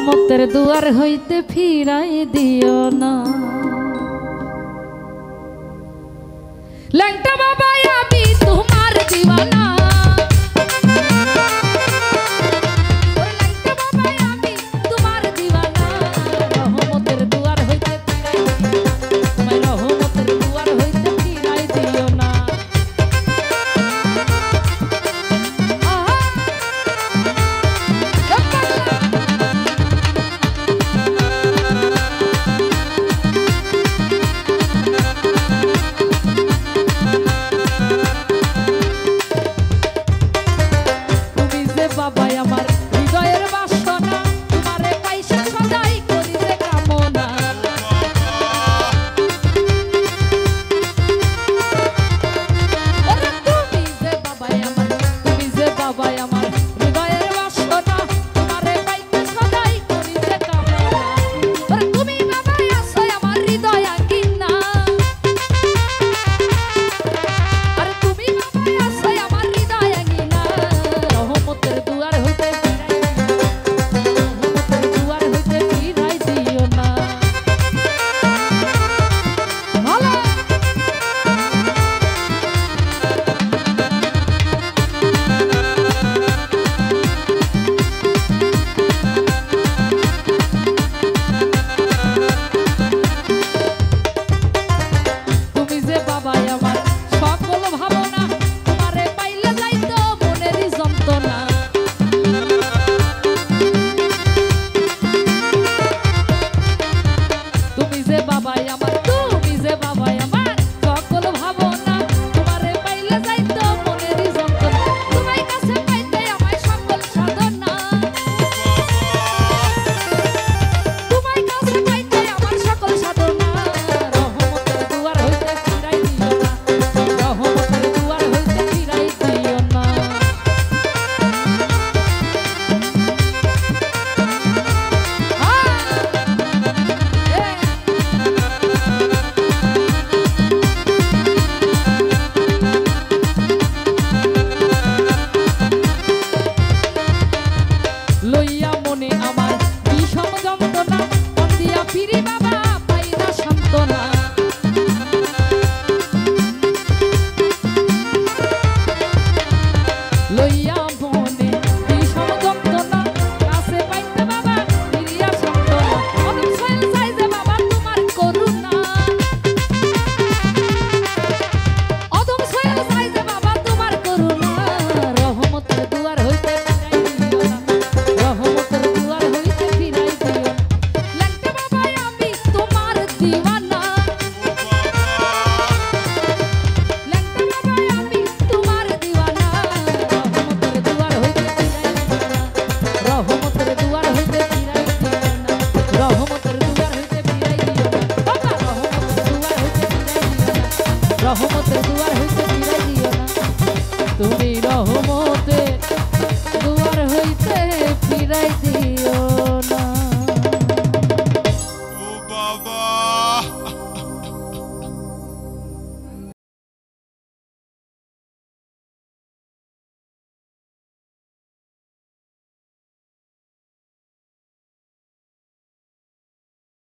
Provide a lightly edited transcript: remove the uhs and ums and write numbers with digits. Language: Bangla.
রহমতের দুয়ার হইতে ফিরাই দিও না। ল্যাংটা বাবা আমি তোমার দিওয়ানা, ল্যাংটা বাবা আমি তোমার দিওয়ানা। রহমতের দুয়ার হইতে তোমায় রহমতের দুয়ার হইতে ফিরাই দিও না। বাবাই আমার হৃদয়ের বাসনা, তোমারে পাইছে সদাই করি যে কামনা। ওরে তুমি যে বাবাই আমার, তুমি যে বাবাই আমার হৃদয়ের বাসনা, তোমারে পাইছে সদাই করি যে কামনা। ওরে তুমি বাবাই আছো আমার হৃদয় আঙ্গিনা, আরে তুমি বাবাই আছো আমার হৃদয় আঙ্গিনা। রহমতের দুয়ার হইতে রহমতের দুয়ার হইতে ফিরাই দিও না। ভালো তুমি যে বাবাই আমার